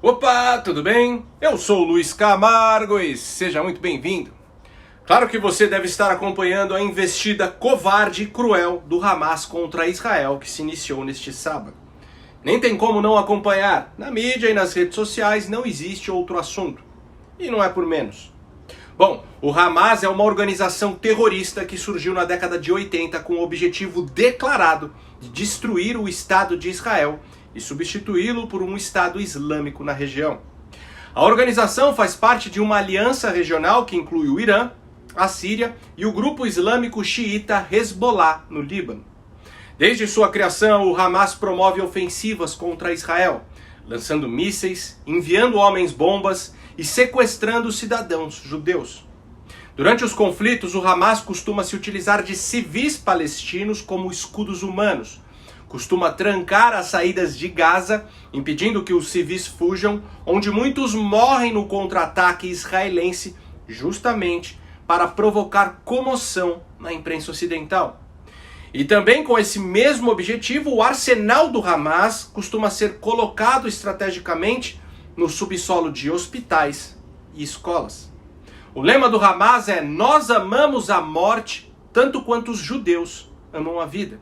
Opa, tudo bem? Eu sou o Luiz Camargo e seja muito bem-vindo. Claro que você deve estar acompanhando a investida covarde e cruel do Hamas contra Israel que se iniciou neste sábado. Nem tem como não acompanhar. Na mídia e nas redes sociais não existe outro assunto. E não é por menos. Bom, o Hamas é uma organização terrorista que surgiu na década de 80 com o objetivo declarado de destruir o Estado de Israel e substituí-lo por um Estado Islâmico na região. A organização faz parte de uma aliança regional que inclui o Irã, a Síria e o grupo islâmico xiita Hezbollah no Líbano. Desde sua criação, o Hamas promove ofensivas contra Israel, lançando mísseis, enviando homens-bombas e sequestrando cidadãos judeus. Durante os conflitos, o Hamas costuma se utilizar de civis palestinos como escudos humanos, costuma trancar as saídas de Gaza, impedindo que os civis fujam, onde muitos morrem no contra-ataque israelense, justamente para provocar comoção na imprensa ocidental. E também com esse mesmo objetivo, o arsenal do Hamas costuma ser colocado estrategicamente no subsolo de hospitais e escolas. O lema do Hamas é: nós amamos a morte tanto quanto os judeus amam a vida.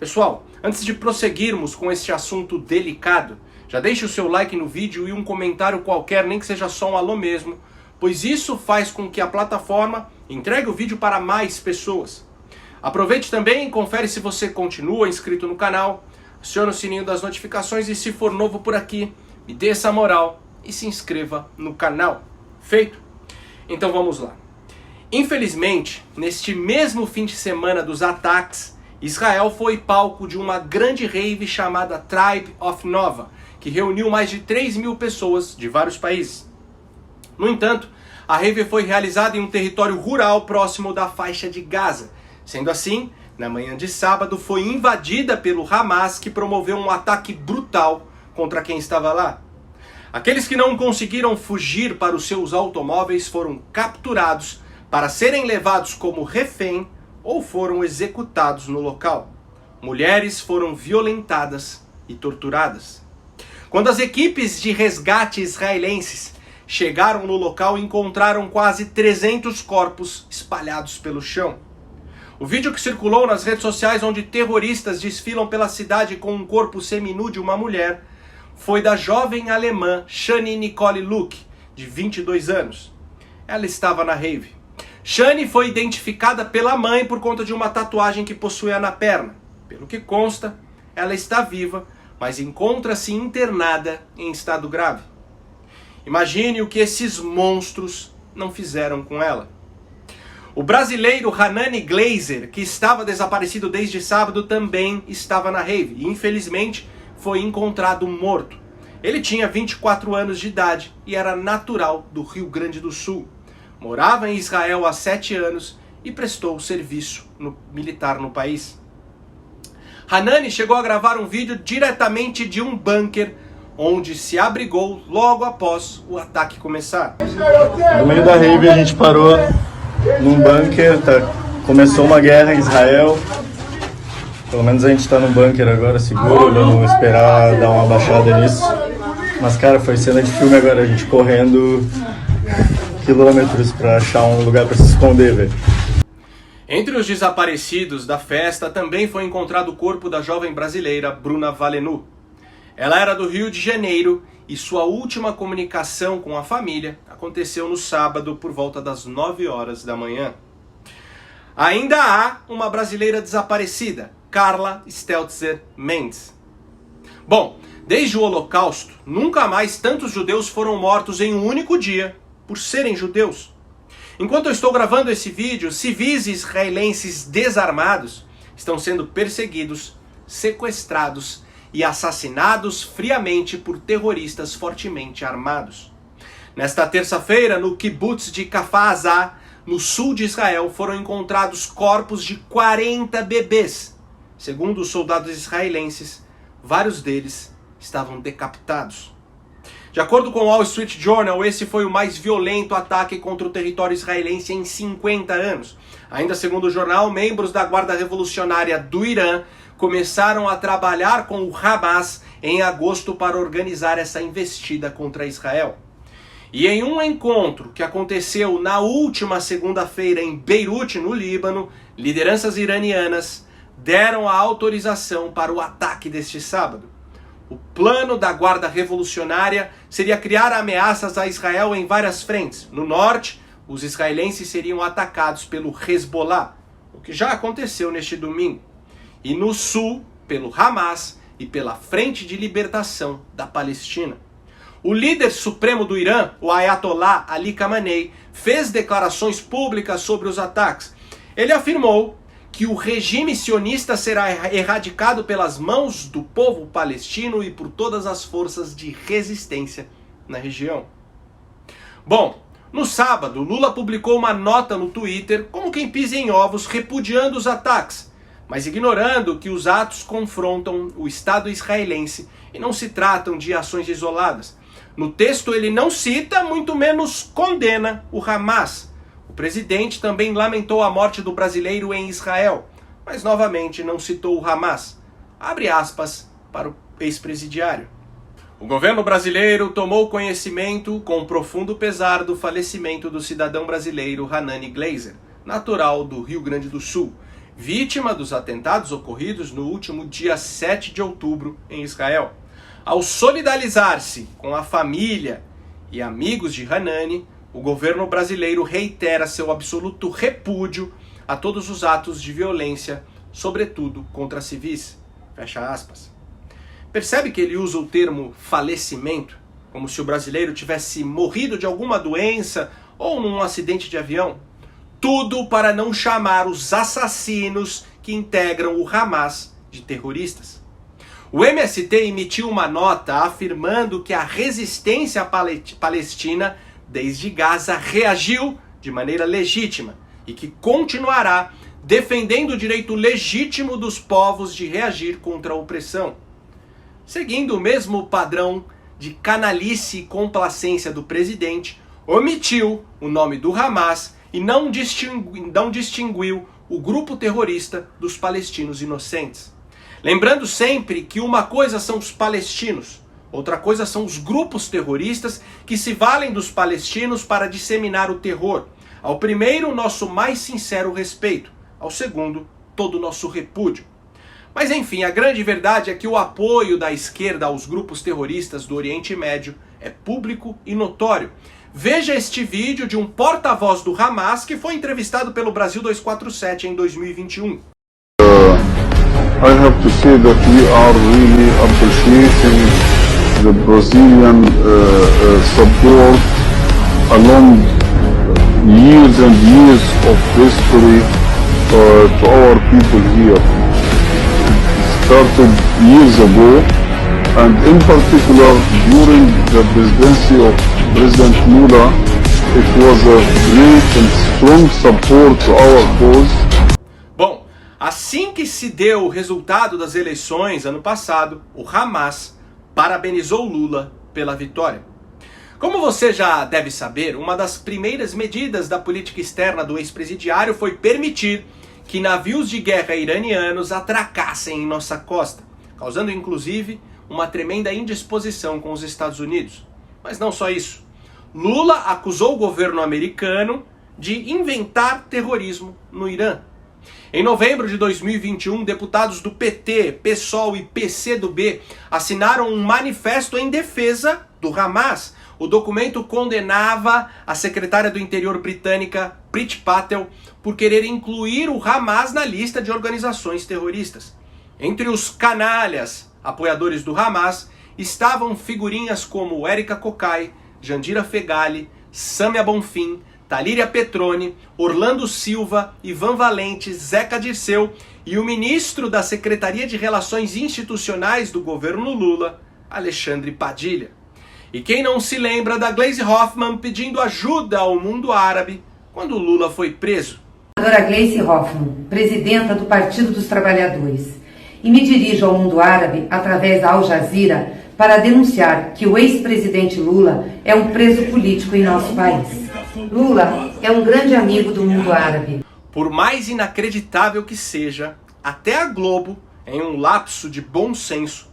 Pessoal, antes de prosseguirmos com este assunto delicado, já deixe o seu like no vídeo e um comentário qualquer, nem que seja só um alô mesmo, pois isso faz com que a plataforma entregue o vídeo para mais pessoas. Aproveite também e confere se você continua inscrito no canal, acione o sininho das notificações e se for novo por aqui, me dê essa moral e se inscreva no canal. Feito? Então vamos lá. Infelizmente, neste mesmo fim de semana dos ataques, Israel foi palco de uma grande rave chamada Tribe of Nova, que reuniu mais de 3.000 pessoas de vários países. No entanto, a rave foi realizada em um território rural próximo da faixa de Gaza. Sendo assim, na manhã de sábado foi invadida pelo Hamas, que promoveu um ataque brutal contra quem estava lá. Aqueles que não conseguiram fugir para os seus automóveis foram capturados para serem levados como refém ou foram executados no local. Mulheres foram violentadas e torturadas. Quando as equipes de resgate israelenses chegaram no local, encontraram quase 300 corpos espalhados pelo chão. O vídeo que circulou nas redes sociais, onde terroristas desfilam pela cidade com um corpo seminu de uma mulher, foi da jovem alemã Shani Nicole Luke, de 22 anos. Ela estava na rave. Shani foi identificada pela mãe por conta de uma tatuagem que possuía na perna. Pelo que consta, ela está viva, mas encontra-se internada em estado grave. Imagine o que esses monstros não fizeram com ela. O brasileiro Hanani Glazer, que estava desaparecido desde sábado, também estava na rave e infelizmente foi encontrado morto. Ele tinha 24 anos de idade e era natural do Rio Grande do Sul. Morava em Israel há 7 anos e prestou serviço militar no país. Hanani chegou a gravar um vídeo diretamente de um bunker, onde se abrigou logo após o ataque começar. No meio da rave a gente parou num bunker, começou uma guerra em Israel. Pelo menos a gente tá num bunker agora, seguro, olhando, esperar dar uma baixada nisso. Mas cara, foi cena de filme agora, a gente correndo quilômetros pra achar um lugar pra se esconder, velho. Entre os desaparecidos da festa também foi encontrado o corpo da jovem brasileira Bruna Valenu. Ela era do Rio de Janeiro e sua última comunicação com a família aconteceu no sábado por volta das 9 horas da manhã. Ainda há uma brasileira desaparecida, Carla Steltzer Mendes. Bom, desde o Holocausto, nunca mais tantos judeus foram mortos em um único dia por serem judeus. Enquanto eu estou gravando esse vídeo, civis israelenses desarmados estão sendo perseguidos, sequestrados e assassinados friamente por terroristas fortemente armados. Nesta terça-feira, no kibbutz de Kfar Aza, no sul de Israel, foram encontrados corpos de 40 bebês. Segundo os soldados israelenses, vários deles estavam decapitados. De acordo com o Wall Street Journal, esse foi o mais violento ataque contra o território israelense em 50 anos. Ainda segundo o jornal, membros da Guarda Revolucionária do Irã começaram a trabalhar com o Hamas em agosto para organizar essa investida contra Israel. E em um encontro que aconteceu na última segunda-feira em Beirute, no Líbano, lideranças iranianas deram a autorização para o ataque deste sábado. O plano da Guarda Revolucionária seria criar ameaças a Israel em várias frentes. No norte, os israelenses seriam atacados pelo Hezbollah, o que já aconteceu neste domingo. E no sul, pelo Hamas e pela Frente de Libertação da Palestina. O líder supremo do Irã, o Ayatollah Ali Khamenei, fez declarações públicas sobre os ataques. Ele afirmou que o regime sionista será erradicado pelas mãos do povo palestino e por todas as forças de resistência na região. Bom, no sábado, Lula publicou uma nota no Twitter, como quem pisa em ovos, repudiando os ataques, mas ignorando que os atos confrontam o Estado israelense e não se tratam de ações isoladas. No texto ele não cita, muito menos condena o Hamas. O presidente também lamentou a morte do brasileiro em Israel, mas novamente não citou o Hamas. Abre aspas para o ex-presidiário. O governo brasileiro tomou conhecimento com profundo pesar do falecimento do cidadão brasileiro Hanani Glazer, natural do Rio Grande do Sul, vítima dos atentados ocorridos no último dia 7 de outubro em Israel. Ao solidarizar-se com a família e amigos de Hanani, o governo brasileiro reitera seu absoluto repúdio a todos os atos de violência, sobretudo contra civis. Fecha aspas. Percebe que ele usa o termo falecimento, como se o brasileiro tivesse morrido de alguma doença ou num acidente de avião? Tudo para não chamar os assassinos que integram o Hamas de terroristas. O MST emitiu uma nota afirmando que a resistência palestina, desde Gaza, reagiu de maneira legítima e que continuará defendendo o direito legítimo dos povos de reagir contra a opressão. Seguindo o mesmo padrão de canalice e complacência do presidente, omitiu o nome do Hamas e não distinguiu o grupo terrorista dos palestinos inocentes. Lembrando sempre que uma coisa são os palestinos, outra coisa são os grupos terroristas que se valem dos palestinos para disseminar o terror. Ao primeiro, nosso mais sincero respeito. Ao segundo, todo o nosso repúdio. Mas enfim, a grande verdade é que o apoio da esquerda aos grupos terroristas do Oriente Médio é público e notório. Veja este vídeo de um porta-voz do Hamas que foi entrevistado pelo Brasil 247 em 2021. I have to say that we are really appreciating the Brazilian support along years and years of history to our people here. It started years ago, and in particular during the presidency of President Lula, it was a great and strong support to our cause. Bom, assim que se deu o resultado das eleições ano passado, o Hamas parabenizou Lula pela vitória. Como você já deve saber, uma das primeiras medidas da política externa do ex-presidiário foi permitir que navios de guerra iranianos atracassem em nossa costa, causando inclusive uma tremenda indisposição com os Estados Unidos. Mas não só isso. Lula acusou o governo americano de inventar terrorismo no Irã. Em novembro de 2021, deputados do PT, PSOL e PCdoB assinaram um manifesto em defesa do Hamas. O documento condenava a secretária do Interior britânica, Priti Patel, por querer incluir o Hamas na lista de organizações terroristas. Entre os canalhas apoiadores do Hamas estavam figurinhas como Érica Cocai, Jandira Fegali, Sâmia Bonfim, Talíria Petroni, Orlando Silva, Ivan Valente, Zeca Dirceu e o ministro da Secretaria de Relações Institucionais do governo Lula, Alexandre Padilha. E quem não se lembra da Gleisi Hoffmann pedindo ajuda ao mundo árabe quando Lula foi preso? Senadora Gleisi Hoffmann, presidenta do Partido dos Trabalhadores, e me dirijo ao mundo árabe através da Al Jazeera para denunciar que o ex-presidente Lula é um preso político em nosso país. Lula é um grande amigo do mundo árabe. Por mais inacreditável que seja, até a Globo, em um lapso de bom senso,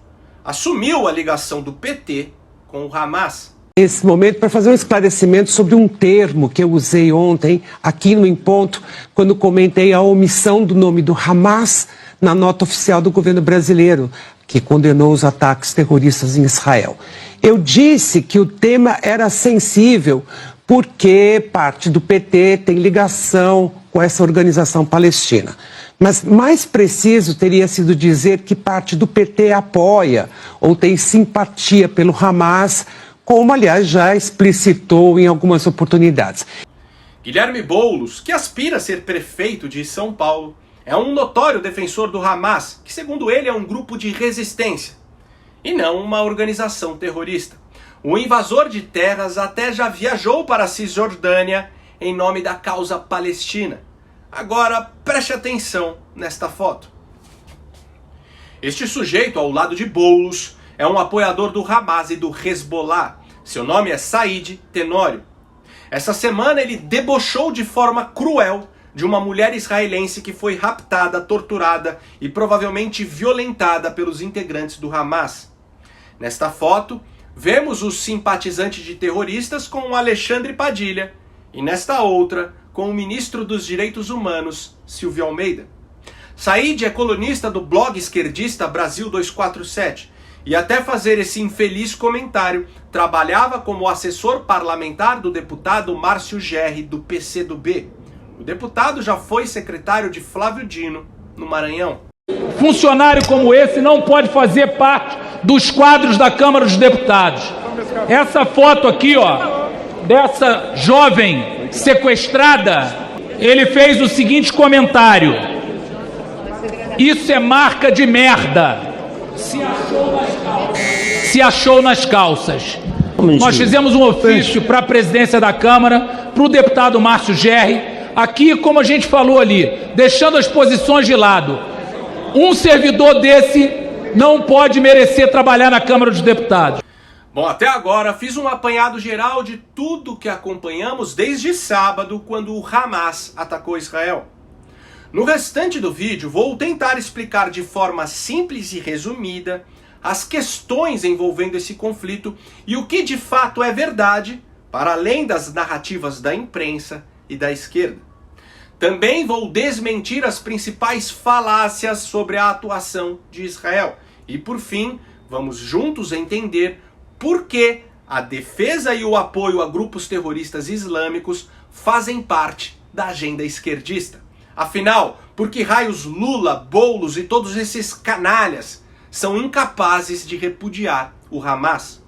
assumiu a ligação do PT com o Hamas. Esse momento para fazer um esclarecimento sobre um termo que eu usei ontem aqui no Em Ponto, quando comentei a omissão do nome do Hamas na nota oficial do governo brasileiro, que condenou os ataques terroristas em Israel. Eu disse que o tema era sensível porque parte do PT tem ligação com essa organização palestina. Mas mais preciso teria sido dizer que parte do PT apoia ou tem simpatia pelo Hamas, como, aliás, já explicitou em algumas oportunidades. Guilherme Boulos, que aspira a ser prefeito de São Paulo, é um notório defensor do Hamas, que, segundo ele, é um grupo de resistência e não uma organização terrorista. O invasor de terras até já viajou para a Cisjordânia em nome da causa palestina. Agora, preste atenção nesta foto. Este sujeito, ao lado de Boulos, é um apoiador do Hamas e do Hezbollah. Seu nome é Said Tenório. Essa semana ele debochou de forma cruel de uma mulher israelense que foi raptada, torturada e provavelmente violentada pelos integrantes do Hamas. Nesta foto, vemos o simpatizante de terroristas com o Alexandre Padilha e nesta outra com o ministro dos Direitos Humanos, Silvio Almeida. Said é colunista do blog esquerdista Brasil 247 e até fazer esse infeliz comentário trabalhava como assessor parlamentar do deputado Márcio Gerri do PCdoB. O deputado já foi secretário de Flávio Dino no Maranhão. Funcionário como esse não pode fazer parte dos quadros da Câmara dos Deputados. Essa foto aqui, ó, dessa jovem sequestrada, ele fez o seguinte comentário: isso é marca de merda. Se achou nas calças. Nós fizemos um ofício para a presidência da Câmara, para o deputado Márcio Gerri, aqui, como a gente falou ali, deixando as posições de lado. Um servidor desse não pode merecer trabalhar na Câmara dos Deputados. Bom, até agora fiz um apanhado geral de tudo que acompanhamos desde sábado, quando o Hamas atacou Israel. No restante do vídeo, vou tentar explicar de forma simples e resumida as questões envolvendo esse conflito e o que de fato é verdade, para além das narrativas da imprensa e da esquerda. Também vou desmentir as principais falácias sobre a atuação de Israel. E por fim, vamos juntos entender por que a defesa e o apoio a grupos terroristas islâmicos fazem parte da agenda esquerdista. Afinal, por que raios Lula, Boulos e todos esses canalhas são incapazes de repudiar o Hamas?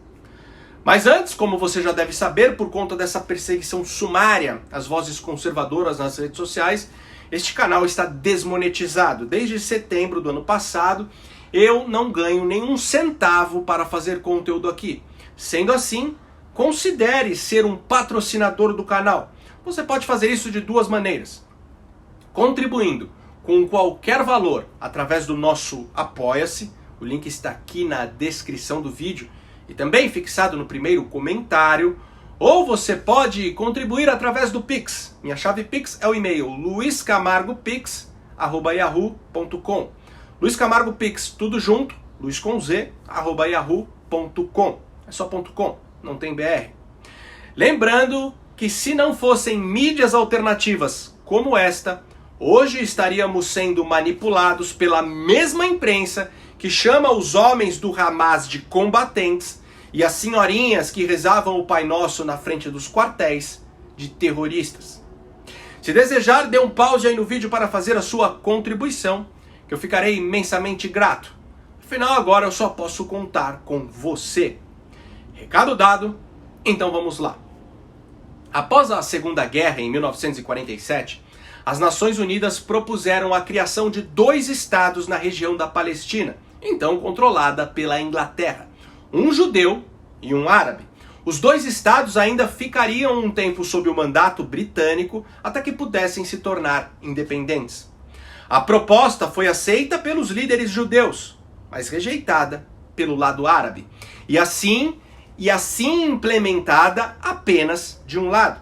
Mas antes, como você já deve saber, por conta dessa perseguição sumária às vozes conservadoras nas redes sociais, este canal está desmonetizado. Desde setembro do ano passado, eu não ganho nenhum centavo para fazer conteúdo aqui. Sendo assim, considere ser um patrocinador do canal. Você pode fazer isso de duas maneiras: contribuindo com qualquer valor através do nosso Apoia-se, o link está aqui na descrição do vídeo e também fixado no primeiro comentário, ou você pode contribuir através do Pix. Minha chave Pix é o e-mail luiscamargopix@yahoo.com. Luiz Camargo Pix, tudo junto, luiscomz@yahoo.com. É só .com, não tem BR. Lembrando que se não fossem mídias alternativas como esta, hoje estaríamos sendo manipulados pela mesma imprensa que chama os homens do Hamas de combatentes e as senhorinhas que rezavam o Pai Nosso na frente dos quartéis de terroristas. Se desejar, dê um pause aí no vídeo para fazer a sua contribuição, que eu ficarei imensamente grato. Afinal, agora eu só posso contar com você. Recado dado, então vamos lá. Após a Segunda Guerra, em 1947, as Nações Unidas propuseram a criação de 2 estados na região da Palestina, então controlada pela Inglaterra, um judeu e um árabe. Os 2 estados ainda ficariam um tempo sob o mandato britânico até que pudessem se tornar independentes. A proposta foi aceita pelos líderes judeus, mas rejeitada pelo lado árabe, e assim implementada apenas de um lado.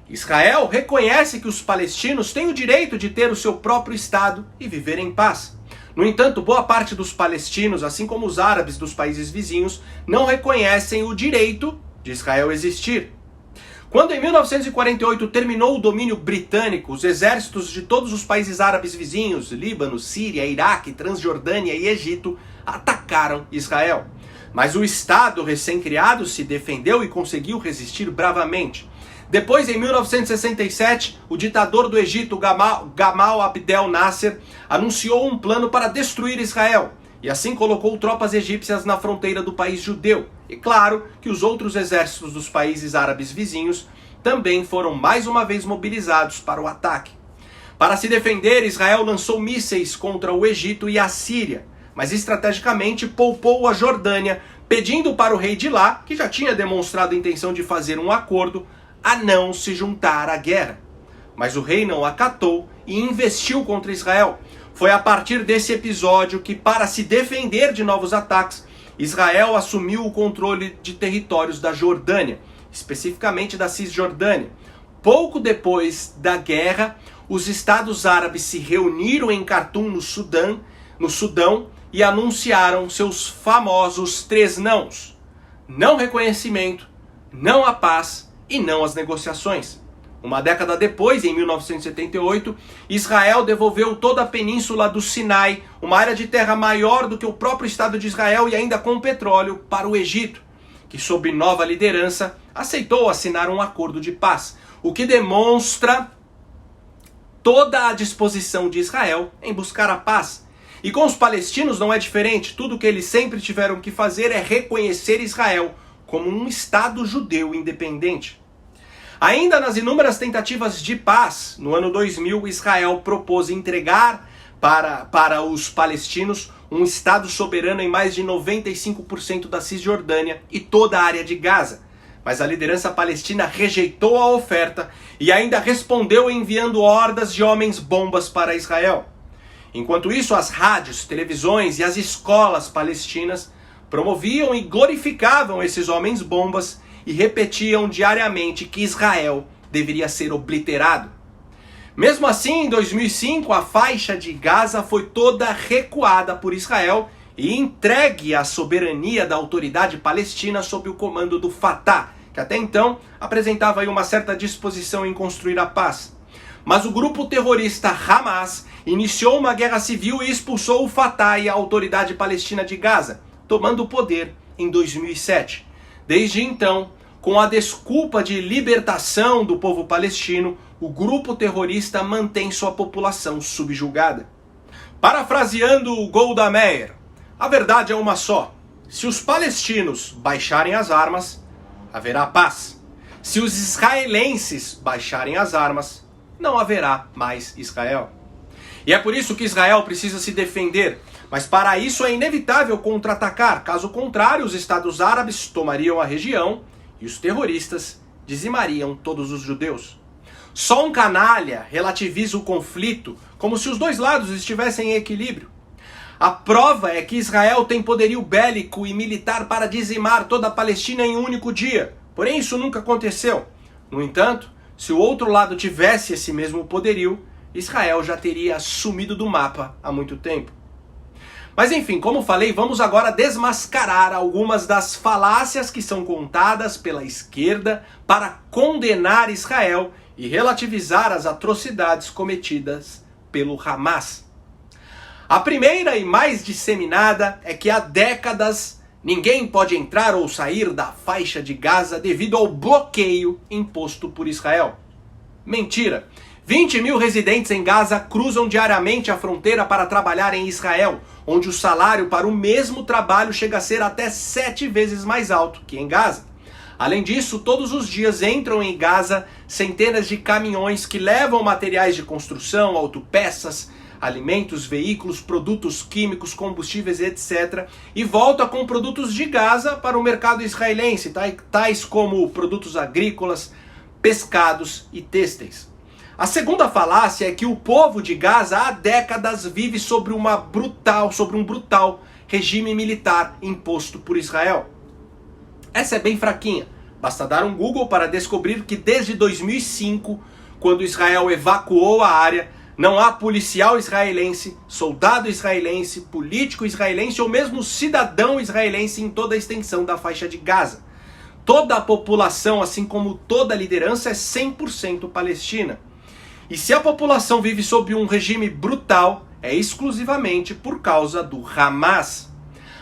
Israel reconhece que os palestinos têm o direito de ter o seu próprio Estado e viver em paz. No entanto, boa parte dos palestinos, assim como os árabes dos países vizinhos, não reconhecem o direito de Israel existir. Quando em 1948 terminou o domínio britânico, os exércitos de todos os países árabes vizinhos, Líbano, Síria, Iraque, Transjordânia e Egito, atacaram Israel. Mas o Estado recém-criado se defendeu e conseguiu resistir bravamente. Depois, em 1967, o ditador do Egito, Gamal Abdel Nasser, anunciou um plano para destruir Israel, e assim colocou tropas egípcias na fronteira do país judeu. E claro que os outros exércitos dos países árabes vizinhos também foram mais uma vez mobilizados para o ataque. Para se defender, Israel lançou mísseis contra o Egito e a Síria, mas estrategicamente poupou a Jordânia, pedindo para o rei de lá, que já tinha demonstrado a intenção de fazer um acordo, a não se juntar à guerra. Mas o rei não acatou e investiu contra Israel. Foi a partir desse episódio que, para se defender de novos ataques, Israel assumiu o controle de territórios da Jordânia, especificamente da Cisjordânia. Pouco depois da guerra, os estados árabes se reuniram em Khartoum, no Sudão, e anunciaram seus famosos 3 nãos: não reconhecimento, não à paz e não às negociações. Uma década depois, em 1978, Israel devolveu toda a península do Sinai, uma área de terra maior do que o próprio Estado de Israel e ainda com petróleo, para o Egito, que sob nova liderança aceitou assinar um acordo de paz, o que demonstra toda a disposição de Israel em buscar a paz. E com os palestinos não é diferente. Tudo o que eles sempre tiveram que fazer é reconhecer Israel como um Estado judeu independente. Ainda nas inúmeras tentativas de paz, no ano 2000, Israel propôs entregar para os palestinos um Estado soberano em mais de 95% da Cisjordânia e toda a área de Gaza. Mas a liderança palestina rejeitou a oferta e ainda respondeu enviando hordas de homens-bombas para Israel. Enquanto isso, as rádios, televisões e as escolas palestinas promoviam e glorificavam esses homens-bombas e repetiam diariamente que Israel deveria ser obliterado. Mesmo assim, em 2005, a faixa de Gaza foi toda recuada por Israel e entregue à soberania da autoridade palestina sob o comando do Fatah, que até então apresentava aí uma certa disposição em construir a paz. Mas o grupo terrorista Hamas iniciou uma guerra civil e expulsou o Fatah e a autoridade palestina de Gaza, tomando o poder em 2007. Desde então, com a desculpa de libertação do povo palestino, o grupo terrorista mantém sua população subjugada. Parafraseando o Golda Meir, a verdade é uma só: se os palestinos baixarem as armas, haverá paz. Se os israelenses baixarem as armas, não haverá mais Israel. E é por isso que Israel precisa se defender, mas para isso é inevitável contra-atacar. Caso contrário, os estados árabes tomariam a região e os terroristas dizimariam todos os judeus. Só um canalha relativiza o conflito como se os dois lados estivessem em equilíbrio. A prova é que Israel tem poderio bélico e militar para dizimar toda a Palestina em um único dia. Porém, isso nunca aconteceu. No entanto, se o outro lado tivesse esse mesmo poderio, Israel já teria sumido do mapa há muito tempo. Mas enfim, como falei, vamos agora desmascarar algumas das falácias que são contadas pela esquerda para condenar Israel e relativizar as atrocidades cometidas pelo Hamas. A primeira e mais disseminada é que há décadas ninguém pode entrar ou sair da faixa de Gaza devido ao bloqueio imposto por Israel. Mentira! 20 mil residentes em Gaza cruzam diariamente a fronteira para trabalhar em Israel, onde o salário para o mesmo trabalho chega a ser até 7 vezes mais alto que em Gaza. Além disso, todos os dias entram em Gaza centenas de caminhões que levam materiais de construção, autopeças, alimentos, veículos, produtos químicos, combustíveis, etc. e volta com produtos de Gaza para o mercado israelense, tais como produtos agrícolas, pescados e têxteis. A segunda falácia é que o povo de Gaza há décadas vive sobre um brutal regime militar imposto por Israel. Essa é bem fraquinha. Basta dar um Google para descobrir que desde 2005, quando Israel evacuou a área, Não há policial israelense, soldado israelense, político israelense ou mesmo cidadão israelense em toda a extensão da faixa de Gaza. Toda a população, assim como toda a liderança, é 100% palestina. E se a população vive sob um regime brutal, é exclusivamente por causa do Hamas.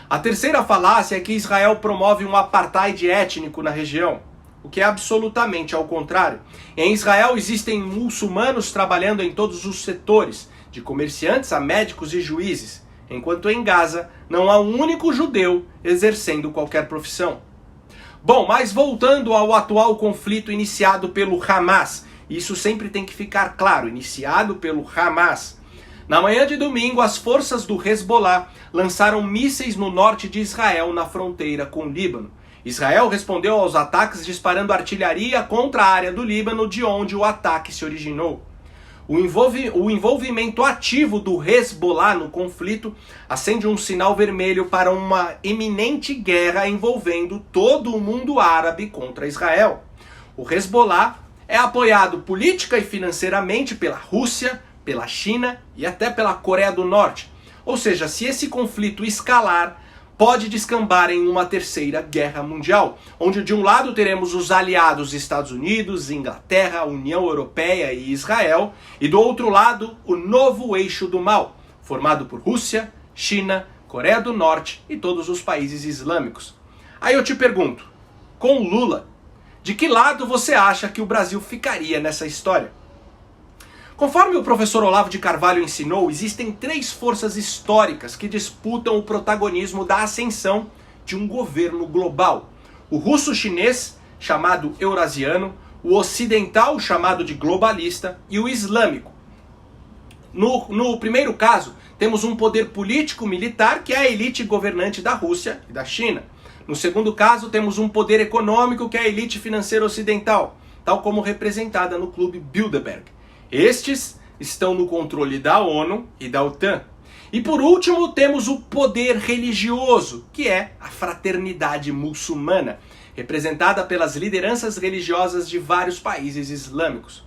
A terceira falácia é que Israel promove um apartheid étnico na região, o que é absolutamente ao contrário. Em Israel existem muçulmanos trabalhando em todos os setores, de comerciantes a médicos e juízes, enquanto em Gaza não há um único judeu exercendo qualquer profissão. Bom, mas voltando ao atual conflito iniciado pelo Hamas, isso sempre tem que ficar claro, iniciado pelo Hamas. Na manhã de domingo, as forças do Hezbollah lançaram mísseis no norte de Israel, na fronteira com o Líbano. Israel respondeu aos ataques disparando artilharia contra a área do Líbano, de onde o ataque se originou. O envolvimento ativo do Hezbollah no conflito acende um sinal vermelho para uma iminente guerra envolvendo todo o mundo árabe contra Israel. O Hezbollah é apoiado política e financeiramente pela Rússia, pela China e até pela Coreia do Norte. Ou seja, se esse conflito escalar, pode descambar em uma terceira guerra mundial, onde de um lado teremos os aliados Estados Unidos, Inglaterra, União Europeia e Israel, e do outro lado o novo eixo do mal, formado por Rússia, China, Coreia do Norte e todos os países islâmicos. Aí eu te pergunto, com Lula, de que lado você acha que o Brasil ficaria nessa história? Conforme o professor Olavo de Carvalho ensinou, existem 3 forças históricas que disputam o protagonismo da ascensão de um governo global. O russo-chinês, chamado eurasiano, o ocidental, chamado de globalista, e o islâmico. No primeiro caso, temos um poder político-militar, que é a elite governante da Rússia e da China. No segundo caso, temos um poder econômico, que é a elite financeira ocidental, tal como representada no Clube Bilderberg. Estes estão no controle da ONU e da OTAN. E por último, temos o poder religioso, que é a fraternidade muçulmana, representada pelas lideranças religiosas de vários países islâmicos.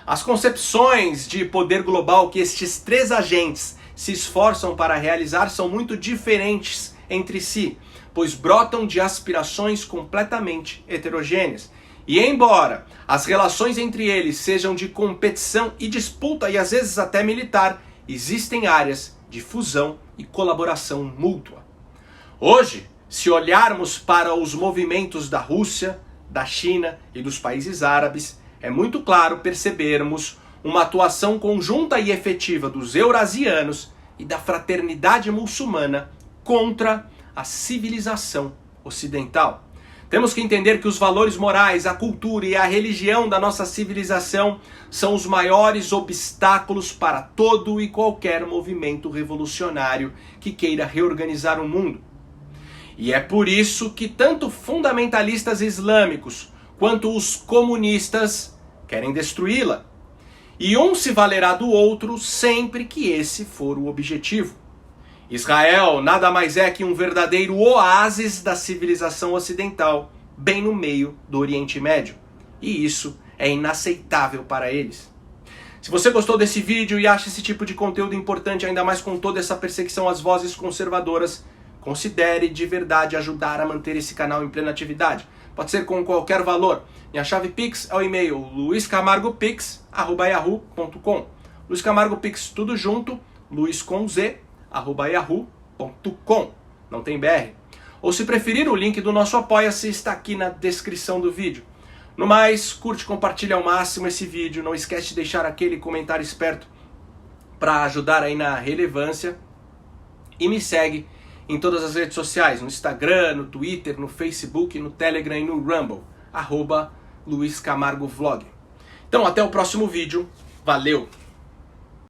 As concepções de poder global que estes 3 agentes se esforçam para realizar são muito diferentes entre si, pois brotam de aspirações completamente heterogêneas. E embora as relações entre eles sejam de competição e disputa, e às vezes até militar, existem áreas de fusão e colaboração mútua. Hoje, se olharmos para os movimentos da Rússia, da China e dos países árabes, é muito claro percebermos uma atuação conjunta e efetiva dos eurasianos e da fraternidade muçulmana contra a civilização ocidental. Temos que entender que os valores morais, a cultura e a religião da nossa civilização são os maiores obstáculos para todo e qualquer movimento revolucionário que queira reorganizar o mundo. E é por isso que tanto fundamentalistas islâmicos quanto os comunistas querem destruí-la. E um se valerá do outro sempre que esse for o objetivo. Israel nada mais é que um verdadeiro oásis da civilização ocidental, bem no meio do Oriente Médio. E isso é inaceitável para eles. Se você gostou desse vídeo e acha esse tipo de conteúdo importante, ainda mais com toda essa perseguição às vozes conservadoras, considere de verdade ajudar a manter esse canal em plena atividade. Pode ser com qualquer valor. Minha chave Pix é o e-mail luiscamargopix@yahoo.com. Luiz Camargo Pix tudo junto, Luiz com Z, @yahoo.com. Não tem BR. Ou se preferir, o link do nosso Apoia-se está aqui na descrição do vídeo. No mais, curte e compartilha ao máximo esse vídeo. Não esquece de deixar aquele comentário esperto para ajudar aí na relevância. E me segue em todas as redes sociais, no Instagram, no Twitter, no Facebook, no Telegram e no Rumble. @LuizCamargoVlog. Então até o próximo vídeo. Valeu!